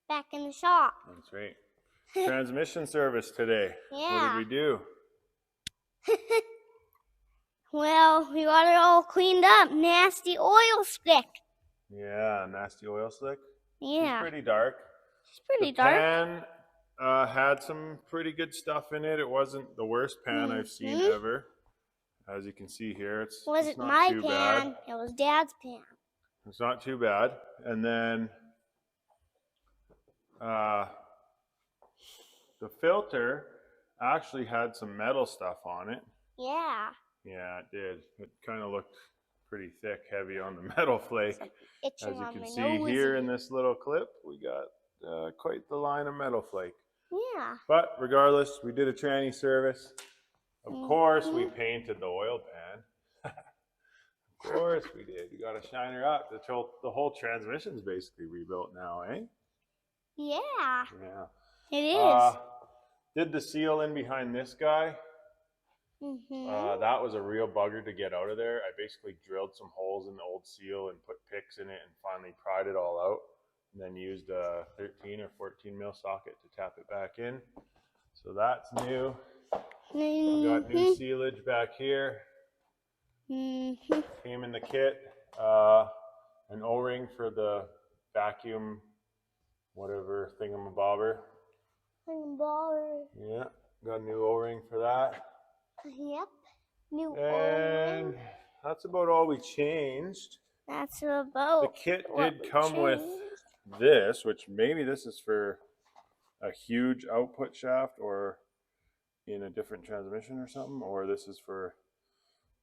back in the shop. That's right. Transmission service today. Yeah. What did we do? Well, we got it all cleaned up. Nasty oil slick. Yeah, nasty oil slick. Yeah. She's pretty dark. It's pretty the dark. pan had some pretty good stuff in it. It wasn't the worst pan I've seen ever. As you can see here, it's wasn't not my too pan. bad. It was Dad's pan. It's not too bad. And then the filter actually had some metal stuff on it. Yeah. Yeah, it did. It kind of looked pretty thick, heavy on the metal flake. As you can see here in this little clip, we got quite the line of metal flake. Yeah. But regardless, we did a tranny service. Of course, we painted the oil pan. Of course we did. You got to shine her up. The whole transmission's basically rebuilt now, eh? Yeah. Yeah. It is. Did the seal in behind this guy. That was a real bugger to get out of there. I basically drilled some holes in the old seal and put picks in it and finally pried it all out. And then used a 13 or 14 mil socket to tap it back in. So that's new. We got new sealage back here. Came in the kit. An O-ring for the vacuum, whatever thingamabobber. Yeah, got a new O-ring for that. Yep. New And O-ring. that's about all we changed. That's about the kit did come with this, which maybe this is for a huge output shaft or in a different transmission or something, or this is for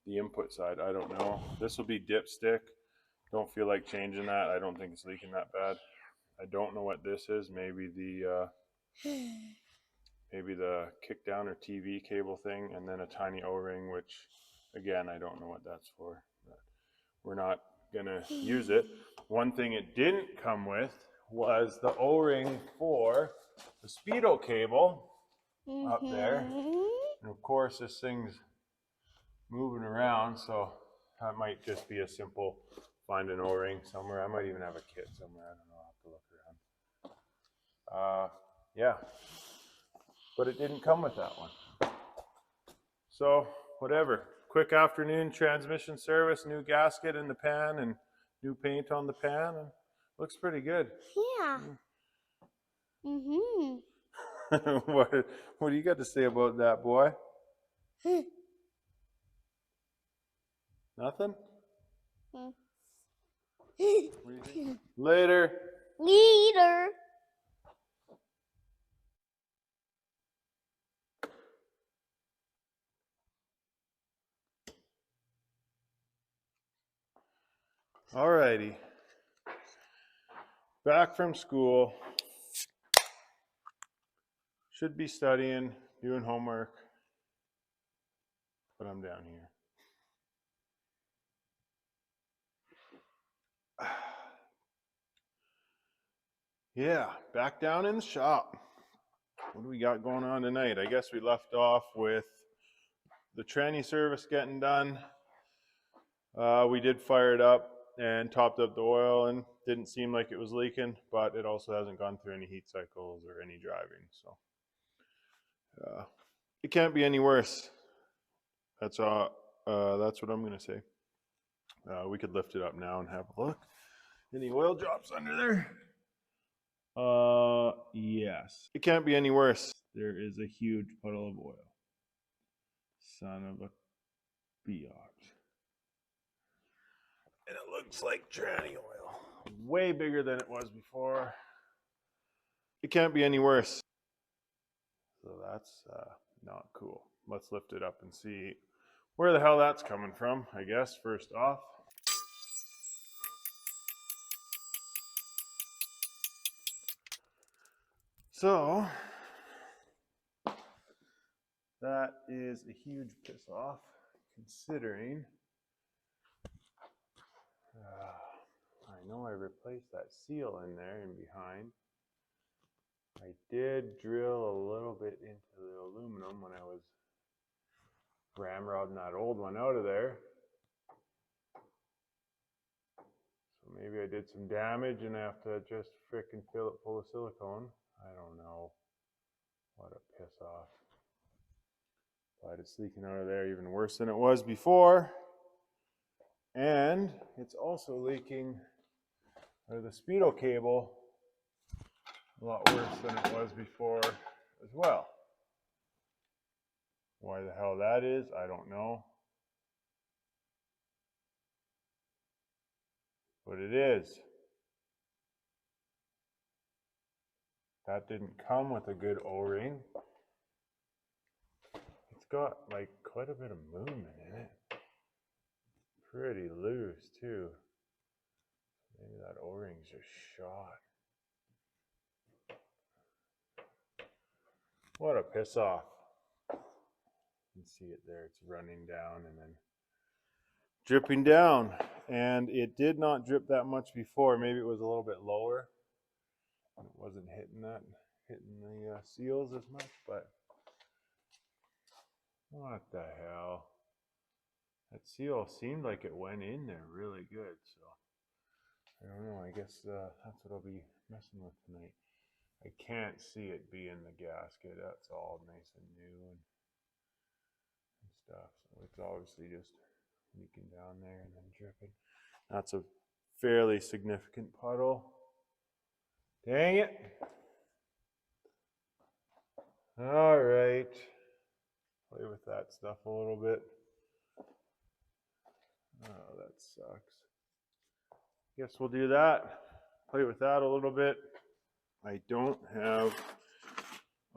the input side. I don't know. This will be dipstick. Don't feel like changing that. I don't think it's leaking that bad. I don't know what this is. Maybe the kick down or TV cable thing, and then a tiny O-ring, which again I don't know what that's for. But we're not gonna use it. One thing it didn't come with was the O-ring for the speedo cable up there. And of course this thing's moving around, so that might just be a simple find an O-ring somewhere. I might even have a kit somewhere. I don't know. I'll have to look around. Yeah, but it didn't come with that one. So whatever. Quick afternoon transmission service, new gasket in the pan and new paint on the pan, and looks pretty good. Yeah. What do you got to say about that, boy? Nothing? What do you think? Later. Later. Alrighty. Back from school. Should be studying, doing homework, but I'm down here. Yeah, back down in the shop. What do we got going on tonight? I guess we left off with the tranny service getting done. We did fire it up and topped up the oil, and didn't seem like it was leaking, but it also hasn't gone through any heat cycles or any driving, so it can't be any worse. That's what I'm gonna say. We could lift it up now and have a look. Any oil drops under there? Yes. It can't be any worse. There is a huge puddle of oil. Son of a biatch. And it looks like tranny oil. Way bigger than it was before. It can't be any worse. So that's not cool. Let's lift it up and see where the hell that's coming from, I guess, first off. So that is a huge piss off, considering I know I replaced that seal in there and behind. I did drill a little bit into the aluminum when I was ramrodding that old one out of there. So maybe I did some damage and I have to just frickin' fill it full of silicone. I don't know. What a piss off. But it's leaking out of there even worse than it was before. And it's also leaking out of the speedo cable a lot worse than it was before as well. Why the hell that is, I don't know. But it is. That didn't come with a good O-ring. It's got like quite a bit of movement in it. Pretty loose too. Maybe that O-ring's just shot. What a piss off. You can see it there, it's running down and then dripping down. And it did not drip that much before. Maybe it was a little bit lower. It wasn't hitting the seals as much, but what the hell? That seal seemed like it went in there really good, so I don't know. I guess that's what I'll be messing with tonight. I can't see it being the gasket. That's all nice and new and stuff. So it's obviously just leaking down there and then dripping. That's a fairly significant puddle. Dang it. All right. Play with that stuff a little bit. Oh, that sucks. Guess we'll do that. Play with that a little bit. I don't have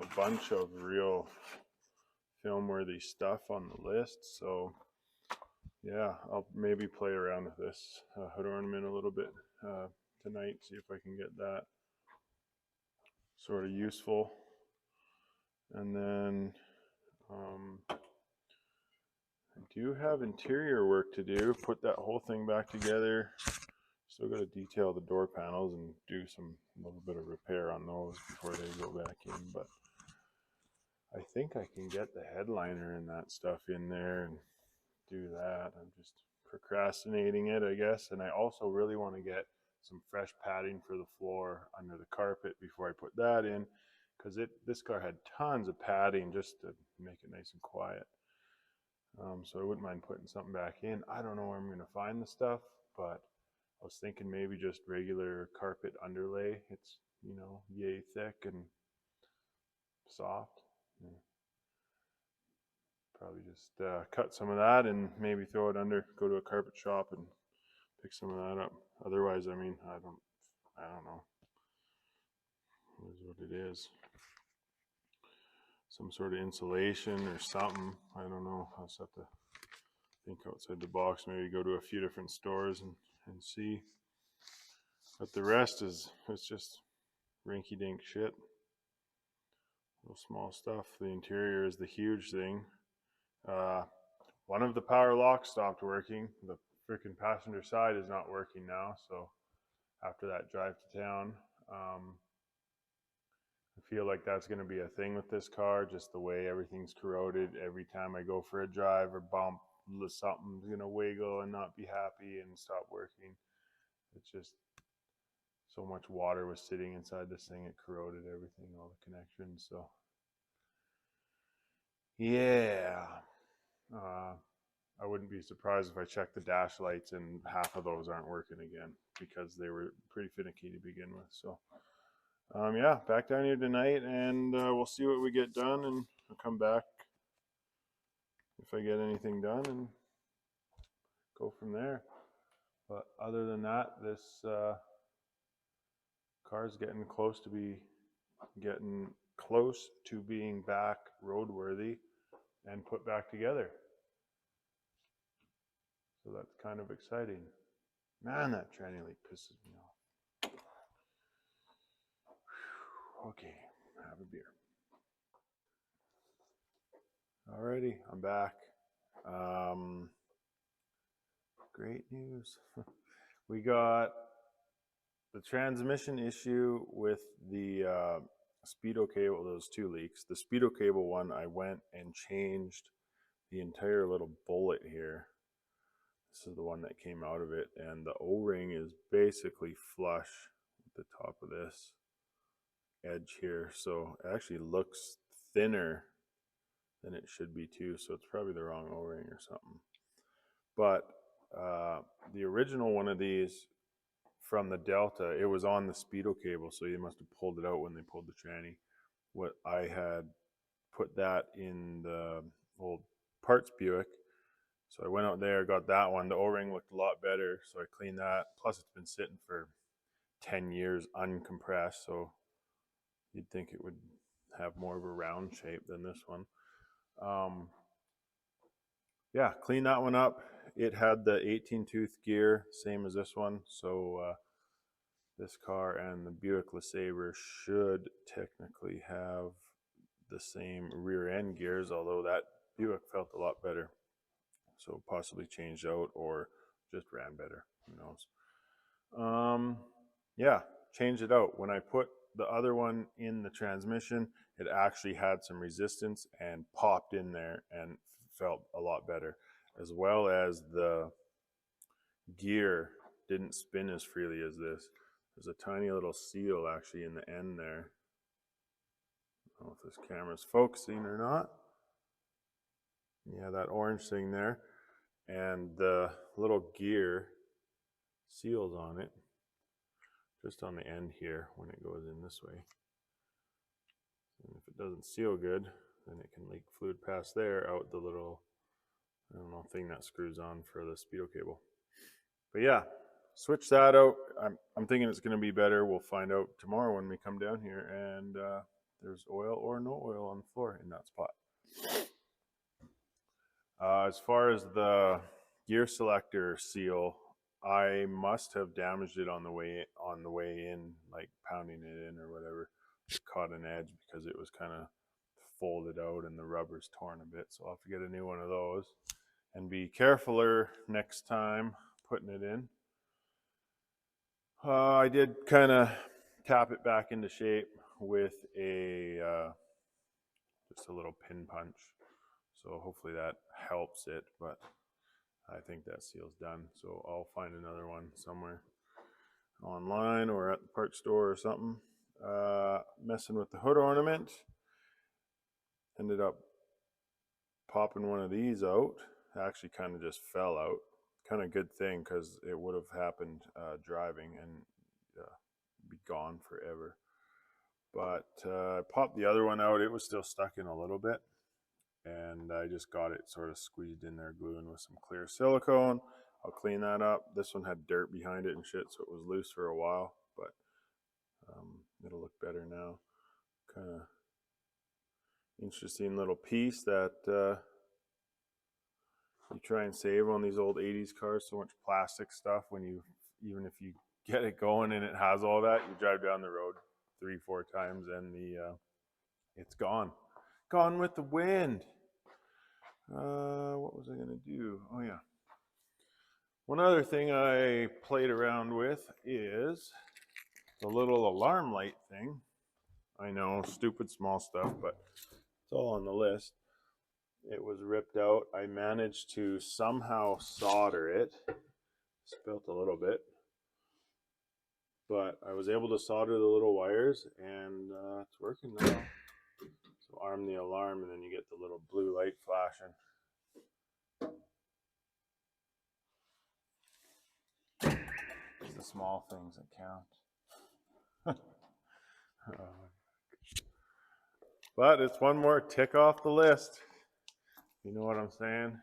a bunch of real film-worthy stuff on the list, so yeah, I'll maybe play around with this hood ornament a little bit tonight, see if I can get that sort of useful. And then I do have interior work to do, put that whole thing back together. Still got to detail the door panels and do a little bit of repair on those before they go back in, but I think I can get the headliner and that stuff in there and do that. I'm just procrastinating it, I guess. And I also really want to get some fresh padding for the floor under the carpet before I put that in, because this car had tons of padding just to make it nice and quiet. So I wouldn't mind putting something back in. I don't know where I'm going to find the stuff, but I was thinking maybe just regular carpet underlay. It's, you know, yay thick and soft. Yeah. Probably just cut some of that and maybe throw it under, go to a carpet shop and pick some of that up. Otherwise, I mean, I don't know. It is what it is. Some sort of insulation or something. I don't know. I'll just have to think outside the box. Maybe go to a few different stores and see. But the rest it's just rinky-dink shit. Little small stuff. The interior is the huge thing. One of the power locks stopped working. The freaking passenger side is not working now. So after that drive to town, I feel like that's going to be a thing with this car. Just the way everything's corroded. Every time I go for a drive or bump, something's going to wiggle and not be happy and stop working. It's just so much water was sitting inside this thing. It corroded everything, all the connections. So yeah. I wouldn't be surprised if I checked the dash lights and half of those aren't working again because they were pretty finicky to begin with. So, yeah, back down here tonight and we'll see what we get done and I'll come back if I get anything done and go from there. But other than that, this car's getting close to being back roadworthy and put back together. So that's kind of exciting. Man, that tranny leak pisses me off. Okay, have a beer. Alrighty, I'm back. Great news. We got the transmission issue with the speedo cable, those two leaks. The speedo cable one, I went and changed the entire little bullet here. This is the one that came out of it, and the O-ring is basically flush with the top of this edge here, so it actually looks thinner than it should be too, so it's probably the wrong O-ring or something. But the original one of these from the Delta, it was on the speedo cable, so you must have pulled it out when they pulled the tranny. What I had put that in the old parts Buick, so I went out there, got that one. The O-ring looked a lot better, so I cleaned that. Plus, it's been sitting for 10 years uncompressed, so you'd think it would have more of a round shape than this one. Yeah, clean that one up. It had the 18-tooth gear, same as this one. So this car and the Buick LeSabre should technically have the same rear end gears, although that Buick felt a lot better. So possibly changed out or just ran better. Who knows? Yeah, changed it out. When I put the other one in the transmission, it actually had some resistance and popped in there and felt a lot better, as well as the gear didn't spin as freely as this. There's a tiny little seal actually in the end there. I don't know if this camera's focusing or not. Yeah, that orange thing there. And the little gear seals on it, just on the end here when it goes in this way. And if it doesn't seal good, then it can leak fluid past there out the little, I don't know, thing that screws on for the speedo cable. But yeah, switch that out. I'm thinking it's going to be better. We'll find out tomorrow when we come down here, and there's oil or no oil on the floor in that spot. As far as the gear selector seal, I must have damaged it on the way in, like pounding it in or whatever. It caught an edge because it was kind of folded out and the rubber's torn a bit. So I'll have to get a new one of those and be carefuler next time putting it in. I did kind of tap it back into shape with a just a little pin punch. So hopefully that helps it, but I think that seal's done. So I'll find another one somewhere online or at the parts store or something. Messing with the hood ornament. Ended up popping one of these out. Actually kind of just fell out. Kind of good thing because it would have happened driving and be gone forever. But I popped the other one out. It was still stuck in a little bit. And I just got it sort of squeezed in there, gluing with some clear silicone. I'll clean that up. This one had dirt behind it and shit, so it was loose for a while, but it'll look better now. Kind of interesting little piece that you try and save on these old 80s cars. So much plastic stuff when you, even if you get it going and it has all that, you drive down the road 3-4 times and it's gone. Gone with the wind. What was I going to do? Oh, yeah. One other thing I played around with is the little alarm light thing. I know, stupid small stuff, but it's all on the list. It was ripped out. I managed to somehow solder it. Spilt a little bit. But I was able to solder the little wires, and it's working now. So arm the alarm, and then you get the little blue light flashing. It's the small things that count. But it's one more tick off the list. You know what I'm saying?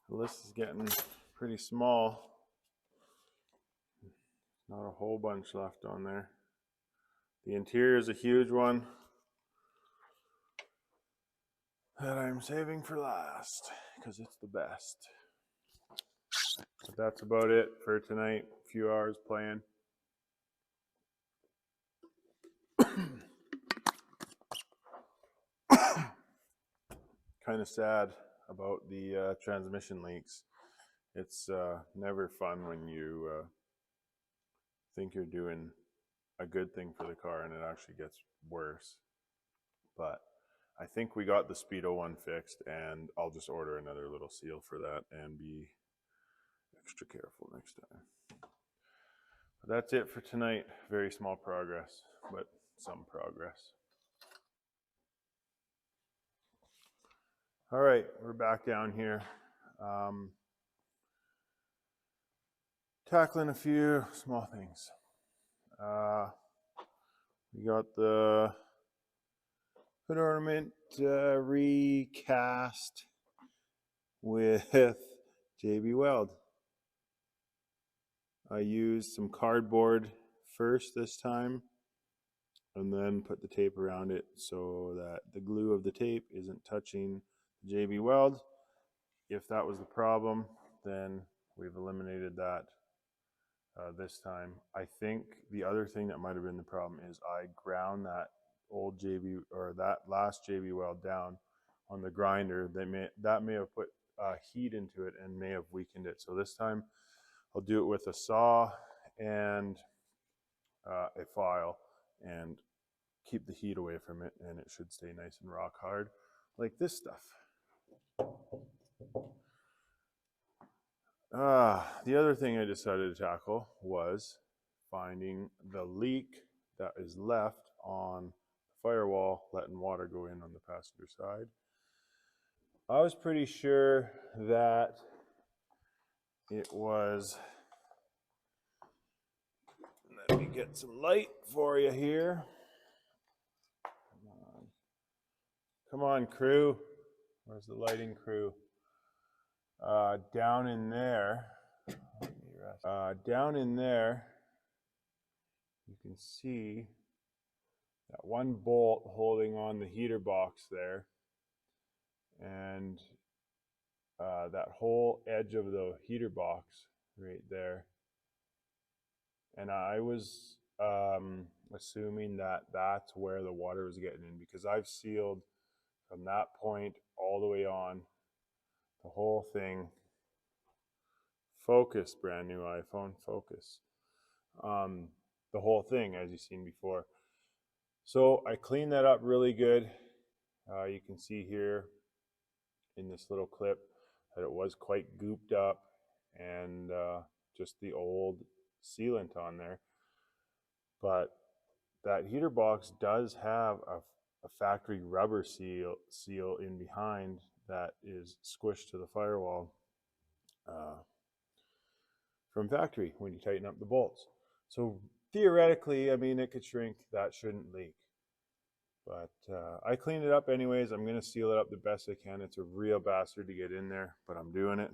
The list is getting pretty small. Not a whole bunch left on there. The interior is a huge one that I'm saving for last because it's the best. But that's about it for tonight. A few hours playing. Kind of sad about the transmission leaks. It's never fun when you think you're doing a good thing for the car and it actually gets worse. But I think we got the speedo one fixed, and I'll just order another little seal for that and be extra careful next time. But that's it for tonight. Very small progress, but some progress. All right, we're back down here. Tackling a few small things. We got the hood ornament recast with JB Weld. I used some cardboard first this time and then put the tape around it so that the glue of the tape isn't touching the JB Weld. If that was the problem, then we've eliminated that this time. I think the other thing that might have been the problem is I ground that old JB or that last JB Weld down on the grinder. That may have put heat into it and may have weakened it. So this time I'll do it with a saw and a file and keep the heat away from it, and it should stay nice and rock hard like this stuff. The other thing I decided to tackle was finding the leak that is left on the firewall, letting water go in on the passenger side. I was pretty sure that it was, let me get some light for you here. Come on, crew. Where's the lighting crew? Down in there, you can see that one bolt holding on the heater box there, and that whole edge of the heater box right there. And I was assuming that that's where the water was getting in, because I've sealed from that point all the way on the whole thing. Focus, brand new iPhone, focus. The whole thing, as you've seen before. So I cleaned that up really good. You can see here in this little clip that it was quite gooped up and just the old sealant on there. But that heater box does have a factory rubber seal in behind that is squished to the firewall from factory when you tighten up the bolts. So theoretically, I mean, it could shrink. That shouldn't leak. But I cleaned it up anyways. I'm going to seal it up the best I can. It's a real bastard to get in there, but I'm doing it.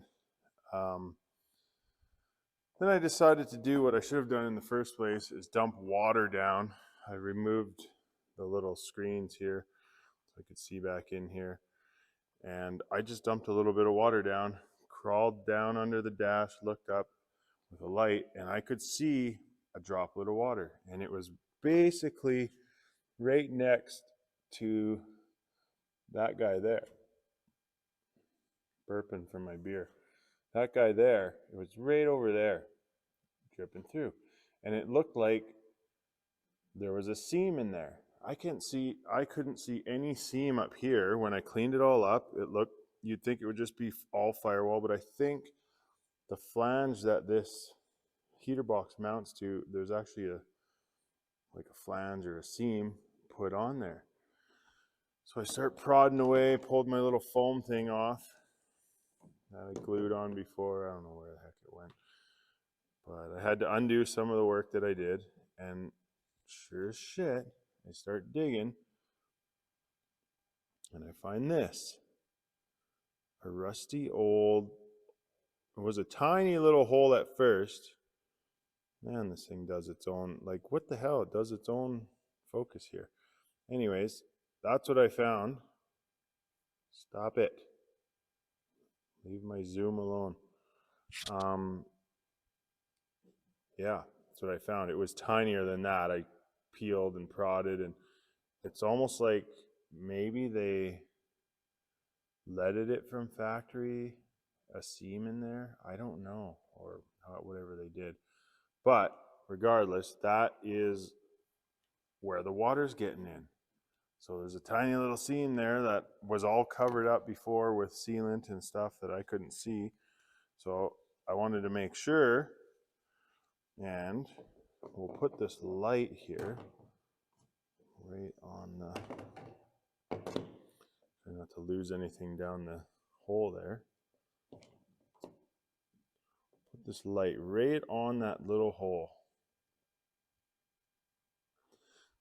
Then I decided to do what I should have done in the first place, is dump water down. I removed the little screens here so I could see back in here. And I just dumped a little bit of water down, crawled down under the dash, looked up with a light, and I could see a droplet of water. And it was basically right next to that guy there. Burping from my beer. That guy there, it was right over there, dripping through. And it looked like there was a seam in there. I couldn't see any seam up here. When I cleaned it all up, it looked, you'd think it would just be all firewall, but I think the flange that this heater box mounts to, there's actually like a flange or a seam put on there. So I start prodding away, pulled my little foam thing off that I glued on before. I don't know where the heck it went. But I had to undo some of the work that I did, and sure as shit, I start digging, and I find this. A rusty old, it was a tiny little hole at first. Man, this thing does its own, like, what the hell? It does its own focus here. Anyways, that's what I found. Stop it. Leave my zoom alone. Yeah, that's what I found. It was tinier than that. I peeled and prodded, and it's almost like maybe they leaded it from factory, a seam in there. I don't know, or whatever they did. But regardless, that is where the water's getting in. So there's a tiny little seam there that was all covered up before with sealant and stuff that I couldn't see. So I wanted to make sure, and we'll put this light here right on the, try not to lose anything down the hole there. Put this light right on that little hole.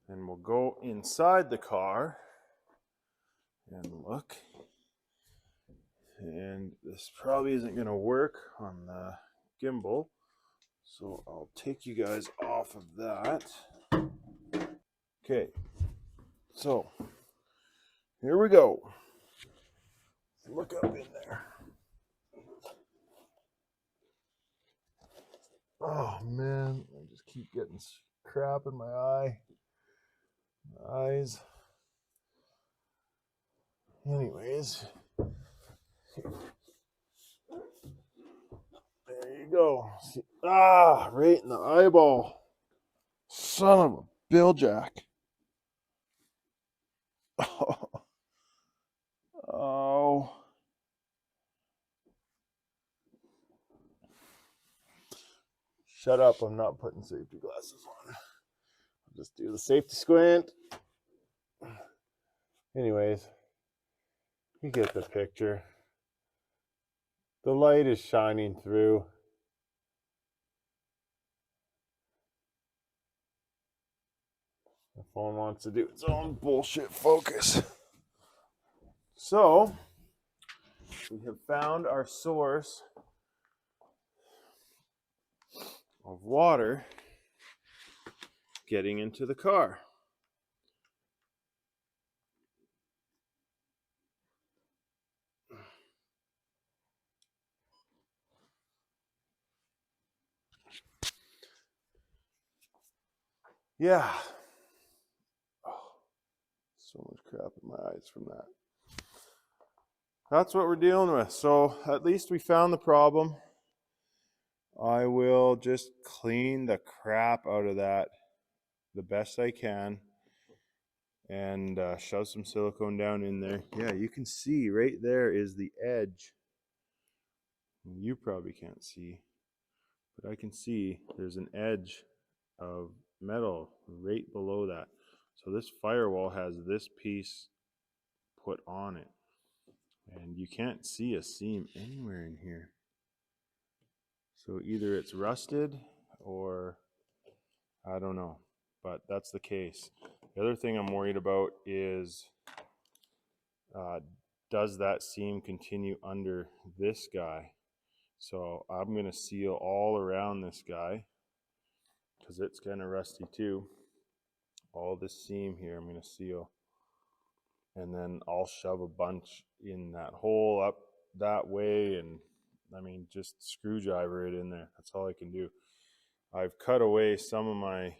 And we'll go inside the car and look. And this probably isn't going to work on the gimbal, so I'll take you guys off of that. Okay, so here we go. Look up in there. Oh man, I just keep getting crap in my eyes. Anyways, there you go. See, right in the eyeball. Son of a billjack. Oh. Shut up, I'm not putting safety glasses on. I'll just do the safety squint. Anyways, you get the picture. The light is shining through. The phone wants to do its own bullshit focus. So, we have found our source of water getting into the car. Yeah. Oh, so much crap in my eyes from that. That's what we're dealing with. So at least we found the problem. I will just clean the crap out of that the best I can and shove some silicone down in there. Yeah, you can see right there is the edge. You probably can't see, but I can see there's an edge of metal right below that. So this firewall has this piece put on it, and you can't see a seam anywhere in here. So either it's rusted or I don't know, but that's the case. The other thing I'm worried about is does that seam continue under this guy? So I'm going to seal all around this guy because it's kind of rusty too. All this seam here I'm going to seal, and then I'll shove a bunch in that hole up that way, and I mean just screwdriver it in there. That's all I can do. I've cut away some of my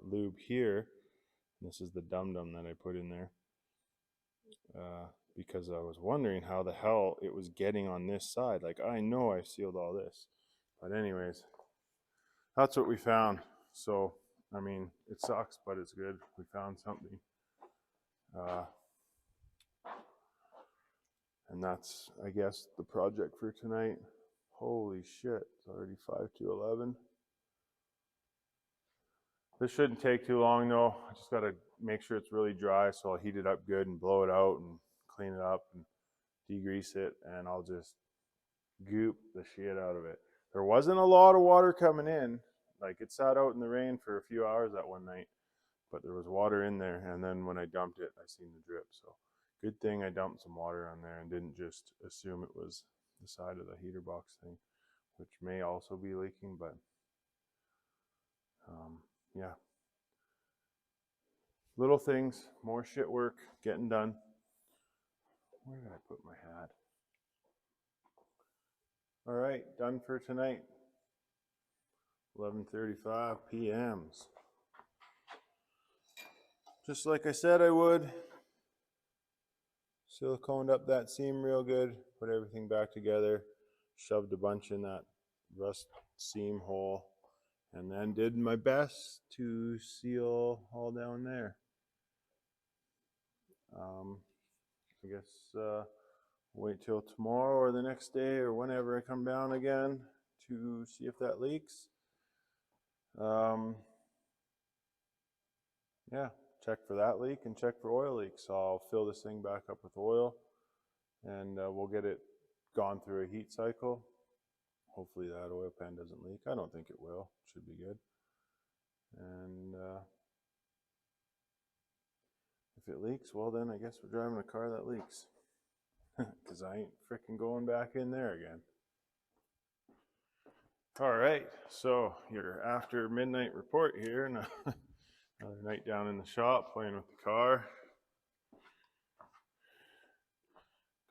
lube here. This is the dum-dum that I put in there because I was wondering how the hell it was getting on this side. Like, I know I sealed all this, but anyways, that's what we found. So I mean, it sucks, but it's good. We found something. And that's, I guess, the project for tonight. Holy shit, it's already 5 to 11. This shouldn't take too long though. I just gotta make sure it's really dry, so I'll heat it up good and blow it out and clean it up and degrease it, and I'll just goop the shit out of it. There wasn't a lot of water coming in. Like, it sat out in the rain for a few hours that one night, but there was water in there, and then when I dumped it, I seen the drip. So good thing I dumped some water on there and didn't just assume it was the side of the heater box thing, which may also be leaking, but yeah. Little things, more shit work getting done. Where did I put my hat? All right, done for tonight. 11:35 p.m.s. Just like I said I would. Siliconed up that seam real good, put everything back together, shoved a bunch in that rust seam hole, and then did my best to seal all down there. I guess wait till tomorrow or the next day or whenever I come down again to see if that leaks. Yeah, check for that leak and check for oil leaks. So I'll fill this thing back up with oil, and we'll get it gone through a heat cycle. Hopefully that oil pan doesn't leak. I don't think it will. It should be good. And if it leaks, well then I guess we're driving a car that leaks. Because I ain't freaking going back in there again. All right, so your after midnight report here. Another night down in the shop playing with the car.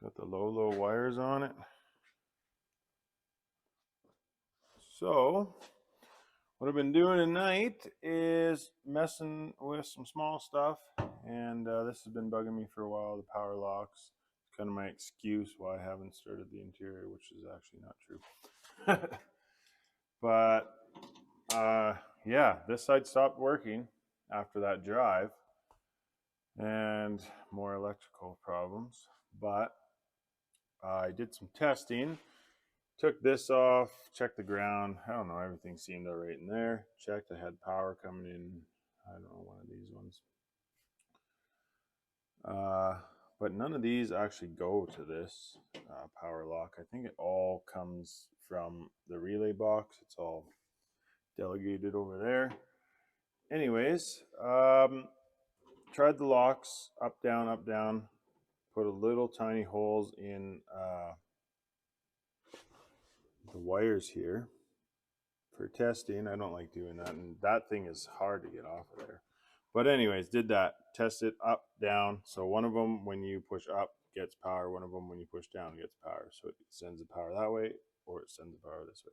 Got the low wires on it. So what I've been doing tonight is messing with some small stuff, and this has been bugging me for a while, the power locks. It's kind of my excuse why I haven't started the interior, which is actually not true. But yeah, this side stopped working after that drive, and more electrical problems. But I did some testing, took this off, checked the ground. I don't know, everything seemed all right in there. Checked, I had power coming in, I don't know, one of these ones. But none of these actually go to this power lock. I think it all comes from the relay box. It's all delegated over there. Anyways, tried the locks, up, down, put a little tiny holes in the wires here for testing. I don't like doing that, and that thing is hard to get off of there. But anyways, did that, test it up, down. So one of them, when you push up, gets power. One of them, when you push down, gets power. So it sends the power that way, or it sends the power this way.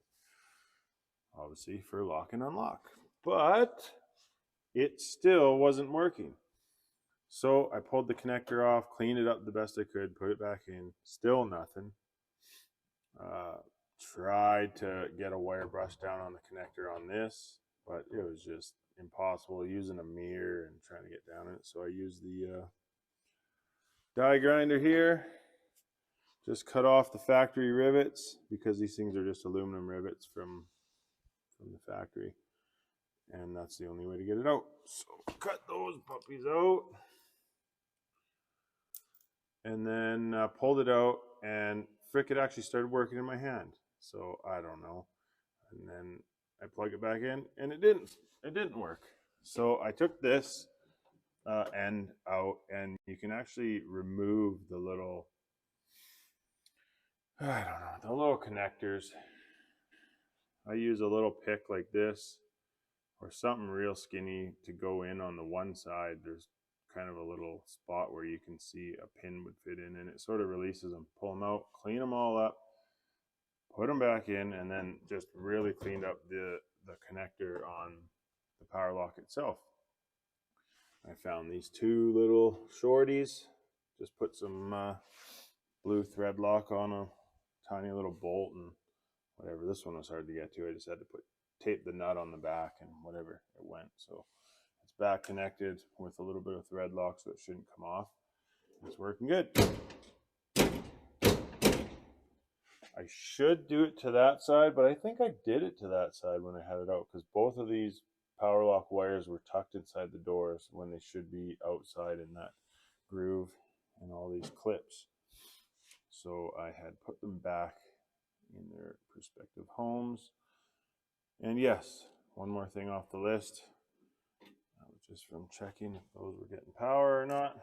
Obviously for lock and unlock. But it still wasn't working. So I pulled the connector off, cleaned it up the best I could, put it back in, still nothing. Tried to get a wire brush down on the connector on this, but it was just impossible using a mirror and trying to get down it. So I used the die grinder here, just cut off the factory rivets, because these things are just aluminum rivets from the factory, and that's the only way to get it out. So cut those puppies out, and then pulled it out, and frick, it actually started working in my hand. So I don't know. And then I plug it back in, and it didn't work. So I took this end out, and you can actually remove the little, I don't know, the little connectors. I use a little pick like this, or something real skinny to go in on the one side. There's kind of a little spot where you can see a pin would fit in, and it sort of releases them. Pull them out, clean them all up, put them back in, and then just really cleaned up the connector on the power lock itself. I found these two little shorties, just put some blue thread lock on a tiny little bolt and whatever. This one was hard to get to. I just had to tape the nut on the back and whatever, it went. So it's back connected with a little bit of thread lock, so it shouldn't come off. It's working good. I should do it to that side, but I think I did it to that side when I had it out, because both of these power lock wires were tucked inside the doors when they should be outside in that groove and all these clips. So I had put them back in their respective homes. And yes, one more thing off the list. That was just from checking if those were getting power or not.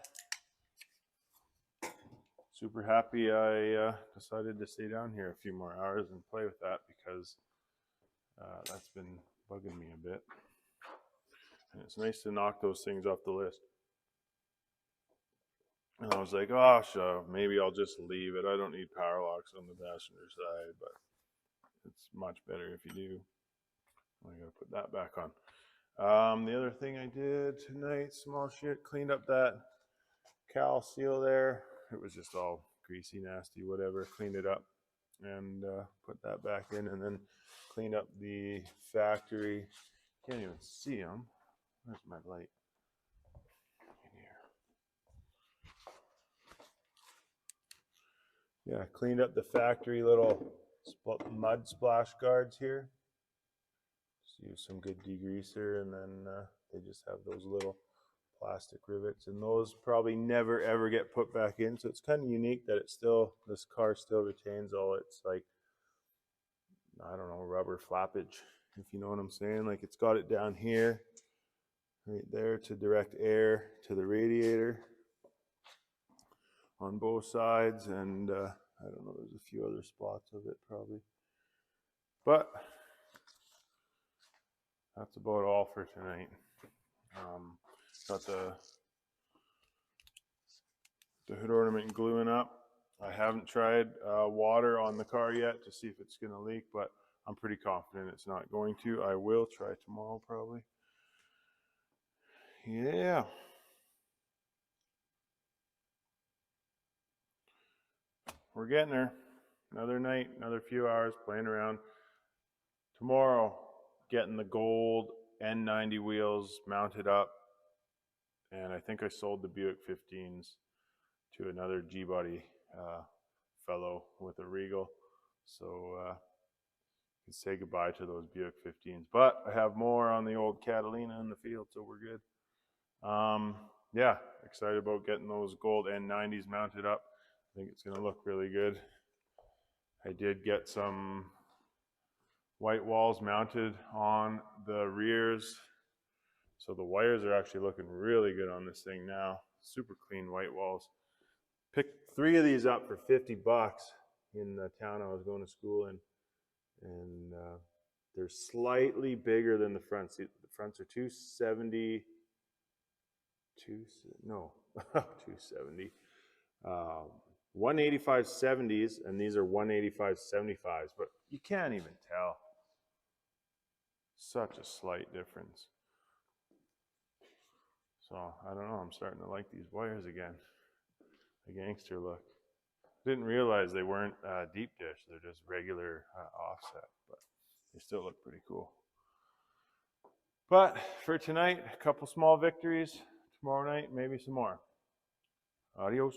Super happy I decided to stay down here a few more hours and play with that, because that's been bugging me a bit. And it's nice to knock those things off the list. And I was like, oh, sure, maybe I'll just leave it. I don't need power locks on the passenger side, but it's much better if you do. I gotta put that back on. The other thing I did tonight, small shit, cleaned up that cowl seal there. It was just all greasy, nasty, whatever. Cleaned it up and put that back in, and then cleaned up the factory. Can't even see them. Where's my light? In here. Yeah, cleaned up the factory little mud splash guards here. Just use some good degreaser, and then they just have those little plastic rivets, and those probably never ever get put back in. So it's kind of unique that this car still retains all its, like, I don't know, rubber flappage, if you know what I'm saying. Like, it's got it down here, right there, to direct air to the radiator on both sides, and I don't know, there's a few other spots of it probably, but that's about all for tonight. Got the hood ornament gluing up. I haven't tried water on the car yet to see if it's going to leak, but I'm pretty confident it's not going to. I will try tomorrow probably. Yeah. We're getting there. Another night, another few hours playing around. Tomorrow, getting the gold N90 wheels mounted up. And I think I sold the Buick 15s to another G-Body fellow with a Regal. So I can say goodbye to those Buick 15s. But I have more on the old Catalina in the field, so we're good. Yeah, excited about getting those gold N90s mounted up. I think it's going to look really good. I did get some white walls mounted on the rears. So the wires are actually looking really good on this thing now. Super clean white walls. Picked 3 of these up for $50 in the town I was going to school in. And they're slightly bigger than the fronts. The fronts are 270. 270. 185 70s, and these are 185 75s, but you can't even tell. Such a slight difference. So I don't know, I'm starting to like these wires again. The gangster look. Didn't realize they weren't deep dish, they're just regular offset, but they still look pretty cool. But for tonight, a couple small victories. Tomorrow night, maybe some more. Adios.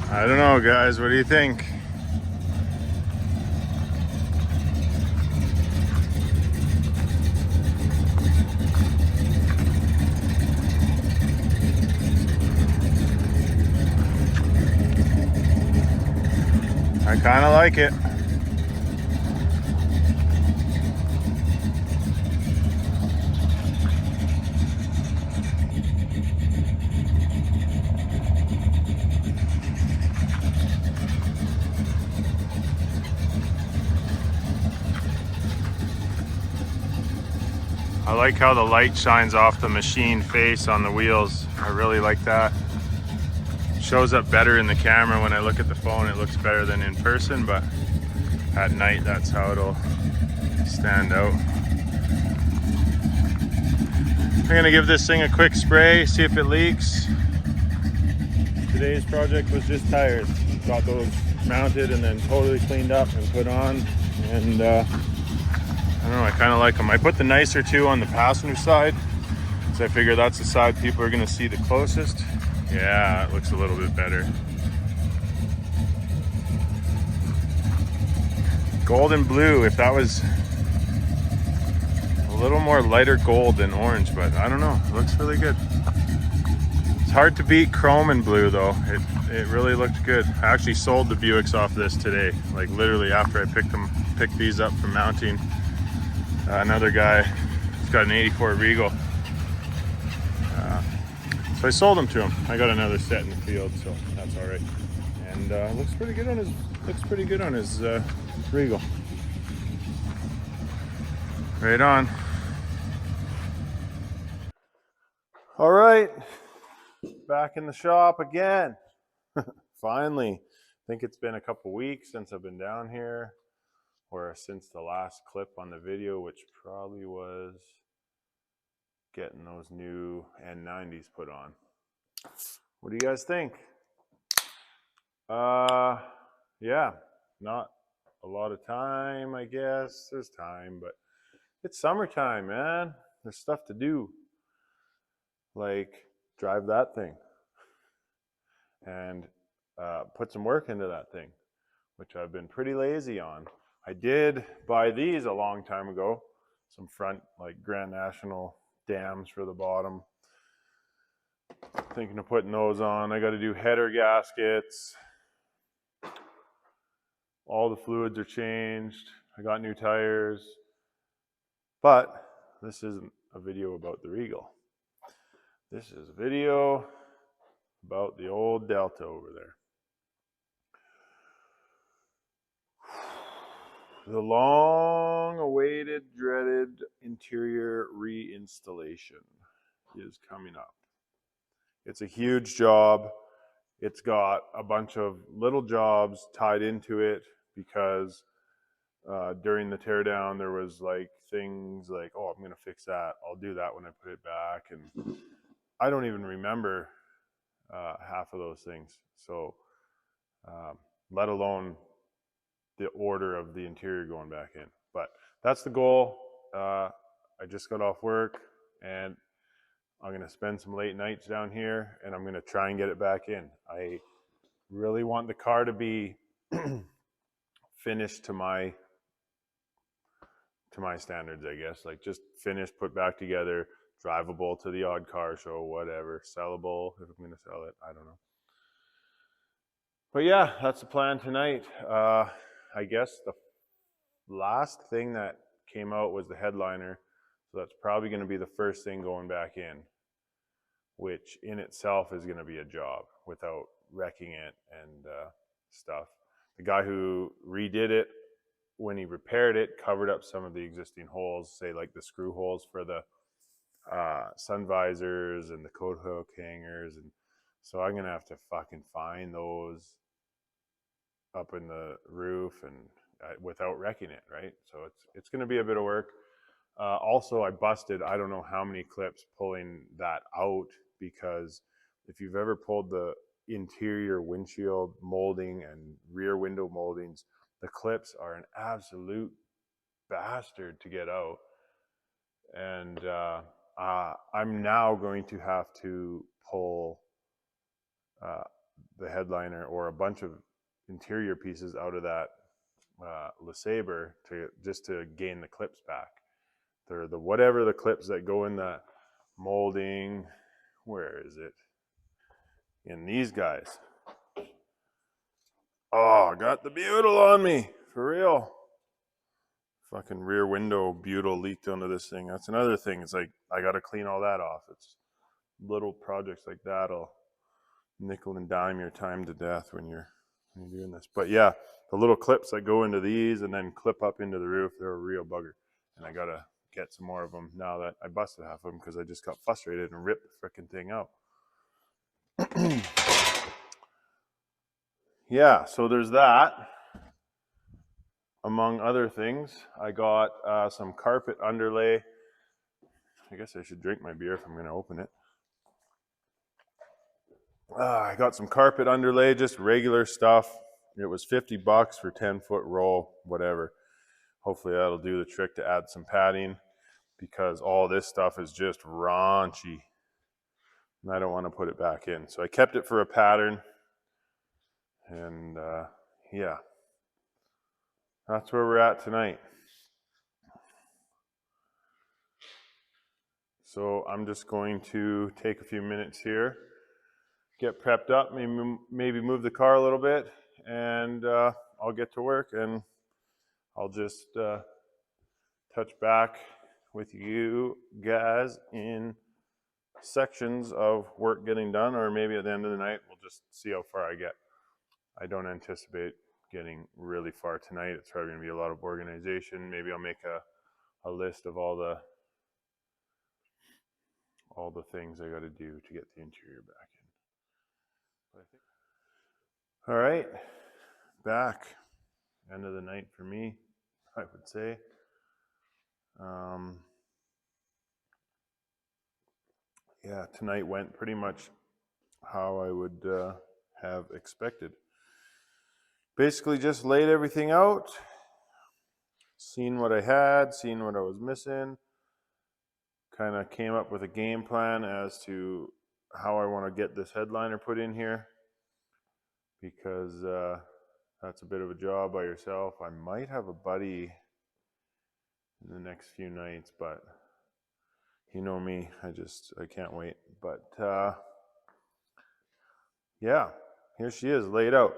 I don't know, guys. What do you think? I kind of like it. I like how the light shines off the machine face on the wheels. I really like that. Shows up better in the camera. When I look at the phone, it looks better than in person, but at night, that's how it'll stand out. I'm gonna give this thing a quick spray, see if it leaks. Today's project was just tires. Got those mounted and then totally cleaned up and put on, and I don't know, I kind of like them. I put the nicer two on the passenger side, so I figure that's the side people are gonna see the closest. Yeah, it looks a little bit better. Gold and blue, if that was a little more lighter gold than orange, but I don't know, it looks really good. It's hard to beat chrome and blue though. It really looked good. I actually sold the Buicks off this today, like literally after I picked these up from mounting. Another guy, he's got an 84 Regal. So I sold them to him. I got another set in the field, so that's all right. And looks pretty good on his Regal. Right on. All right, back in the shop again. Finally. I think it's been a couple weeks since I've been down here, or since the last clip on the video, which probably was getting those new N90s put on. What do you guys think? Yeah, not a lot of time, I guess. There's time, but it's summertime, man. There's stuff to do, like drive that thing and put some work into that thing, which I've been pretty lazy on. I did buy these a long time ago, some front like Grand National dams for the bottom. Thinking of putting those on. I got to do header gaskets. All the fluids are changed. I got new tires. But this isn't a video about the Regal. This is a video about the old Delta over there. The long-awaited, dreaded interior reinstallation is coming up. It's a huge job. It's got a bunch of little jobs tied into it because during the teardown there was like things like, oh, I'm gonna fix that. I'll do that when I put it back, and I don't even remember half of those things. So, let alone the order of the interior going back in. But that's the goal. I just got off work and I'm going to spend some late nights down here and I'm going to try and get it back in. I really want the car to be finished to my standards, I guess. Like just finished, put back together, drivable to the odd car show, whatever, sellable if I'm going to sell it. I don't know. But yeah, that's the plan tonight. I guess the last thing that came out was the headliner. So that's probably going to be the first thing going back in, which in itself is going to be a job without wrecking it and stuff. The guy who redid it, when he repaired it, covered up some of the existing holes, say like the screw holes for the sun visors and the coat hook hangers. And so I'm going to have to fucking find those up in the roof and without wrecking it, right? So it's going to be a bit of work. Also, I busted, I don't know how many clips pulling that out, because if you've ever pulled the interior windshield molding and rear window moldings, the clips are an absolute bastard to get out. And I'm now going to have to pull the headliner or a bunch of interior pieces out of that LeSabre to gain the clips back. They're the whatever the clips that go in the molding. Where is it? In these guys. Oh, I got the butyl on me for real. Fucking rear window butyl leaked onto this thing. That's another thing. It's like I got to clean all that off. It's little projects like that'll nickel and dime your time to death when you're doing this. But yeah, the little clips that go into these and then clip up into the roof, they're a real bugger. And I gotta get some more of them now that I busted half of them because I just got frustrated and ripped the freaking thing out. Yeah, so there's that. Among other things, I got some carpet underlay. I guess I should drink my beer if I'm gonna open it. I got some carpet underlay, just regular stuff. It was $50 for 10-foot roll, whatever. Hopefully that'll do the trick to add some padding, because all this stuff is just raunchy and I don't want to put it back in. So I kept it for a pattern, and yeah, that's where we're at tonight. So I'm just going to take a few minutes here get prepped up, maybe move the car a little bit, and I'll get to work, and I'll just touch back with you guys in sections of work getting done, or maybe at the end of the night we'll just see how far I get. I don't anticipate getting really far tonight. It's probably going to be a lot of organization. Maybe I'll make a list of all the things I got to do to get the interior back in. All right, back. End of the night for me, I would say. Yeah, tonight went pretty much how I would have expected. Basically just laid everything out, seen what I had, seen what I was missing, kind of came up with a game plan as to how I want to get this headliner put in here, because that's a bit of a job by yourself. I might have a buddy in the next few nights, but you know me, I can't wait. But yeah, here she is laid out.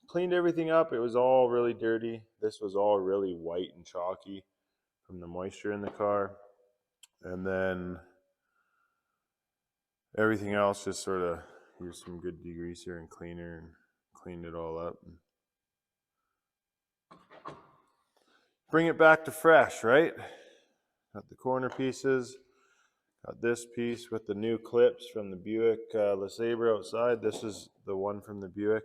Cleaned everything up. It was all really dirty. This was all really white and chalky from the moisture in the car. And then everything else just sort of used some good degreaser and cleaner and cleaned it all up. Bring it back to fresh, right? Got the corner pieces. Got this piece with the new clips from the Buick LeSabre outside. This is the one from the Buick.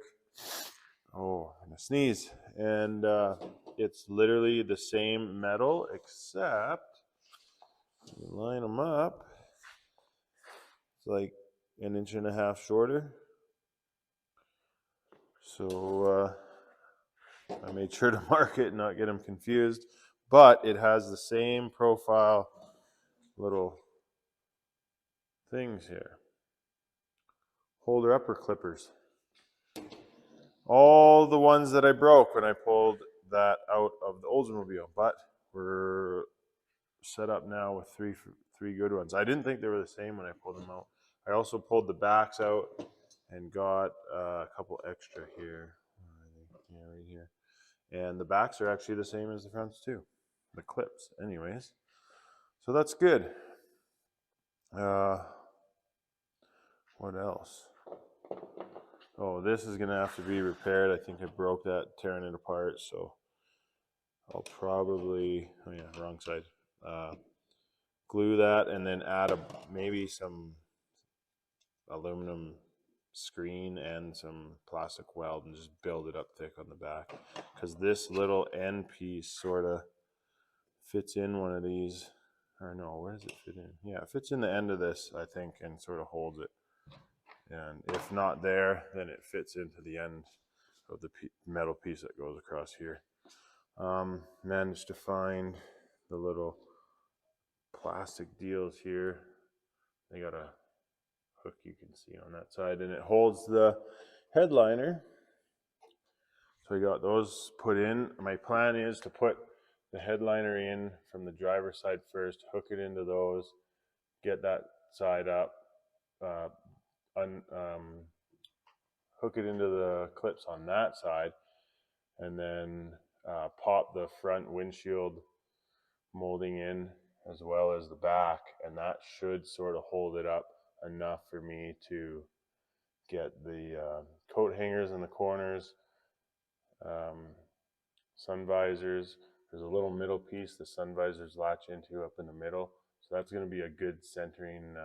Oh, I'm gonna sneeze. And it's literally the same metal, except you line them up. It's like 1.5 inches shorter. So I made sure to mark it and not get them confused. But it has the same profile little things here. Holder upper clippers. All the ones that I broke when I pulled that out of the Oldsmobile, but we're set up now with three good ones. I didn't think they were the same when I pulled them out. I also pulled the backs out and got a couple extra here. Yeah, right here. And the backs are actually the same as the fronts too. The clips, anyways. So that's good. What else? Oh, this is gonna have to be repaired. I think I broke that tearing it apart, so I'll probably, oh yeah, wrong side. Glue that and then add maybe some aluminum screen and some plastic weld and just build it up thick on the back, because this little end piece sort of fits in one of these, or no, where does it fit in? Yeah, it fits in the end of this, I think, and sort of holds it. And if not there, then it fits into the end of the metal piece that goes across here. Managed to find the little plastic deals here. They got a hook you can see on that side, and it holds the headliner. So I got those put in. My plan is to put the headliner in from the driver's side first, hook it into those, get that side up, hook it into the clips on that side, and then pop the front windshield molding in as well as the back, and that should sort of hold it up enough for me to get the coat hangers in the corners, sun visors. There's a little middle piece the sun visors latch into up in the middle, so that's going to be a good centering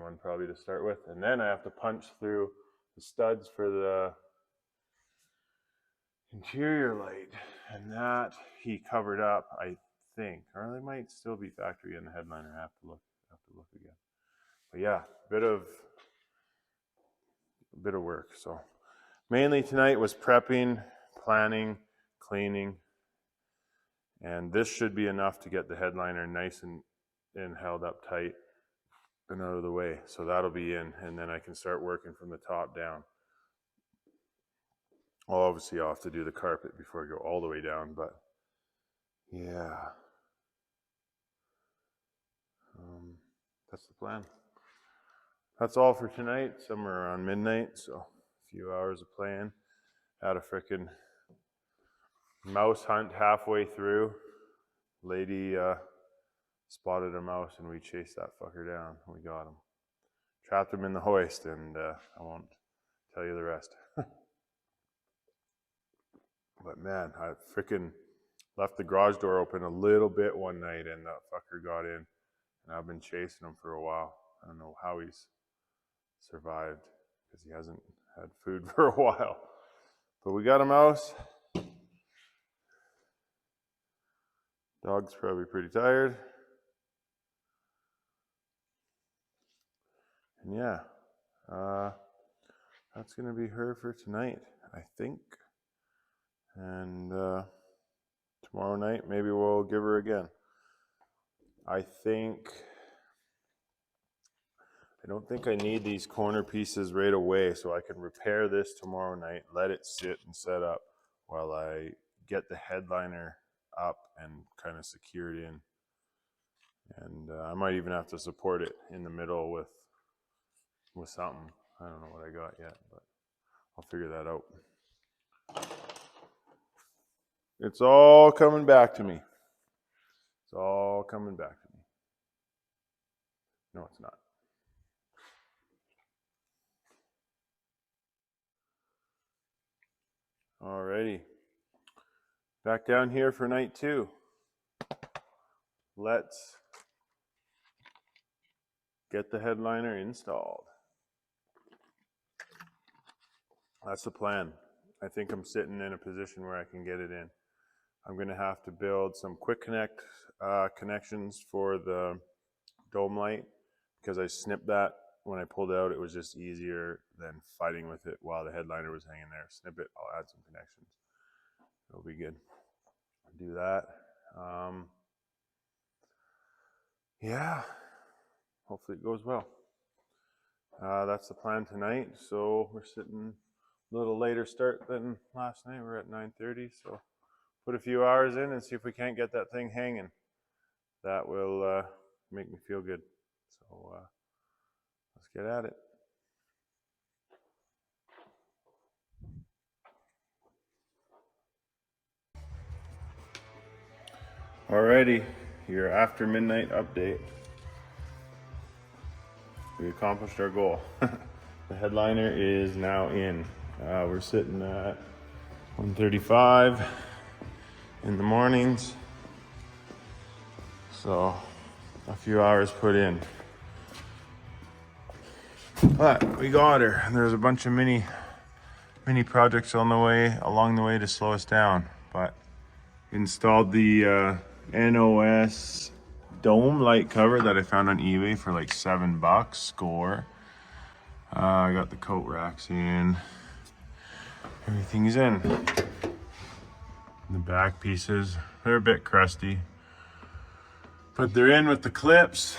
one probably to start with. And then I have to punch through the studs for the interior light, and that he covered up, I think, or they might still be factory in the headliner. I have to look again. But yeah, bit of work. So mainly tonight was prepping, planning, cleaning, and this should be enough to get the headliner nice and held up tight and out of the way. So that'll be in, and then I can start working from the top down. I'll have to do the carpet before I go all the way down, but yeah, that's the plan. that's all for tonight. Somewhere around midnight, so a few hours of playing. Had a frickin' mouse hunt halfway through. Lady spotted a mouse and we chased that fucker down. We got him. Trapped him in the hoist, and I won't tell you the rest. But man, I frickin' left the garage door open a little bit one night and that fucker got in. And I've been chasing him for a while. I don't know how he's survived because he hasn't had food for a while. But we got a mouse. Dog's probably pretty tired. And yeah, that's going to be her for tonight, I think. And tomorrow night, maybe we'll give her again. I don't think I need these corner pieces right away, so I can repair this tomorrow night, let it sit and set up while I get the headliner up and kind of secure it in. And I might even have to support it in the middle with something. I don't know what I got yet, but I'll figure that out. It's all coming back to me. It's all coming back to me. No, it's not. Alrighty. Back down here for night 2. Let's get the headliner installed. That's the plan. I think I'm sitting in a position where I can get it in. I'm going to have to build some quick connect connections for the dome light because I snipped that when I pulled it out. It was just easier than fighting with it while the headliner was hanging there. Snip it, I'll add some connections. It'll be good. I'll do that. Yeah, hopefully it goes well. That's the plan tonight. So we're sitting a little later start than last night. We're at 9:30, so put a few hours in and see if we can't get that thing hanging. That will make me feel good. So let's get at it. Alrighty, your after midnight update. We accomplished our goal. The headliner is now in. We're sitting at 1:35 in the mornings. So a few hours put in. But we got her. There's a bunch of mini projects along the way to slow us down. But installed the NOS dome light cover that I found on eBay for like $7 score. I got the coat racks in. Everything's in. The back pieces, they're a bit crusty, but they're in with the clips.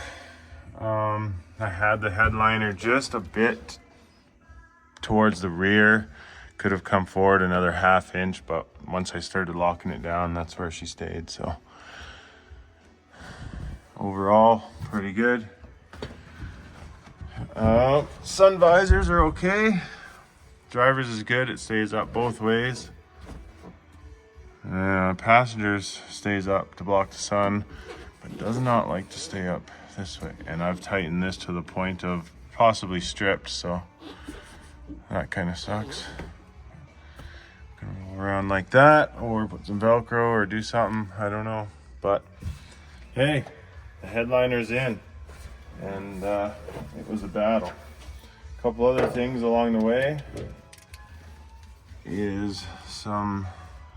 I had the headliner just a bit towards the rear. Could have come forward another ½ inch, but once I started locking it down, that's where she stayed. So overall, pretty good. Sun visors are okay. Driver's is good, it stays up both ways. Passengers stays up to block the sun, but does not like to stay up this way. And I've tightened this to the point of possibly stripped, so that kind of sucks. Gonna roll around like that, or put some Velcro, or do something, I don't know. But hey, the headliner's in, and it was a battle. A couple other things along the way is some,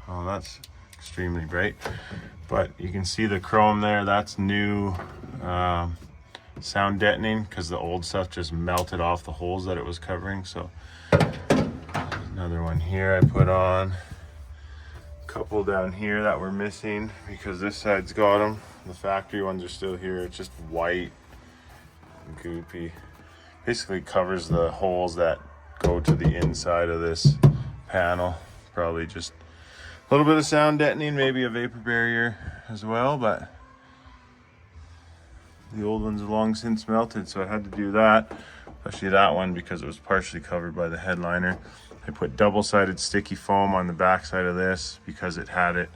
oh, that's extremely bright, but you can see the chrome there. That's new sound deadening because the old stuff just melted off the holes that it was covering. So another one here I put on, a couple down here that were missing because this side's got them. The factory ones are still here. It's just white and goopy. Basically covers the holes that go to the inside of this panel. Probably just a little bit of sound deadening, maybe a vapor barrier as well, but the old ones are long since melted, so I had to do that. especially that one because it was partially covered by the headliner. I put double-sided sticky foam on the back side of this because it had it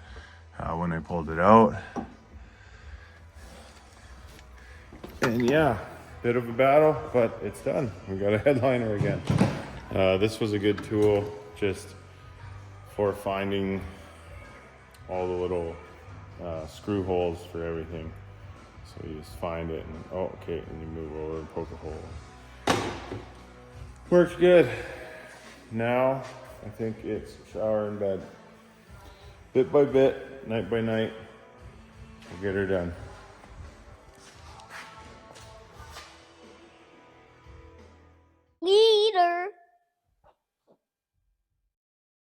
when I pulled it out. And yeah, bit of a battle, but it's done. We got a headliner again. This was a good tool just for finding all the little screw holes for everything. So you just find it and, oh, okay, and you move over and poke a hole. Works good. Now, I think it's shower and bed. Bit by bit, night by night, we'll get her done.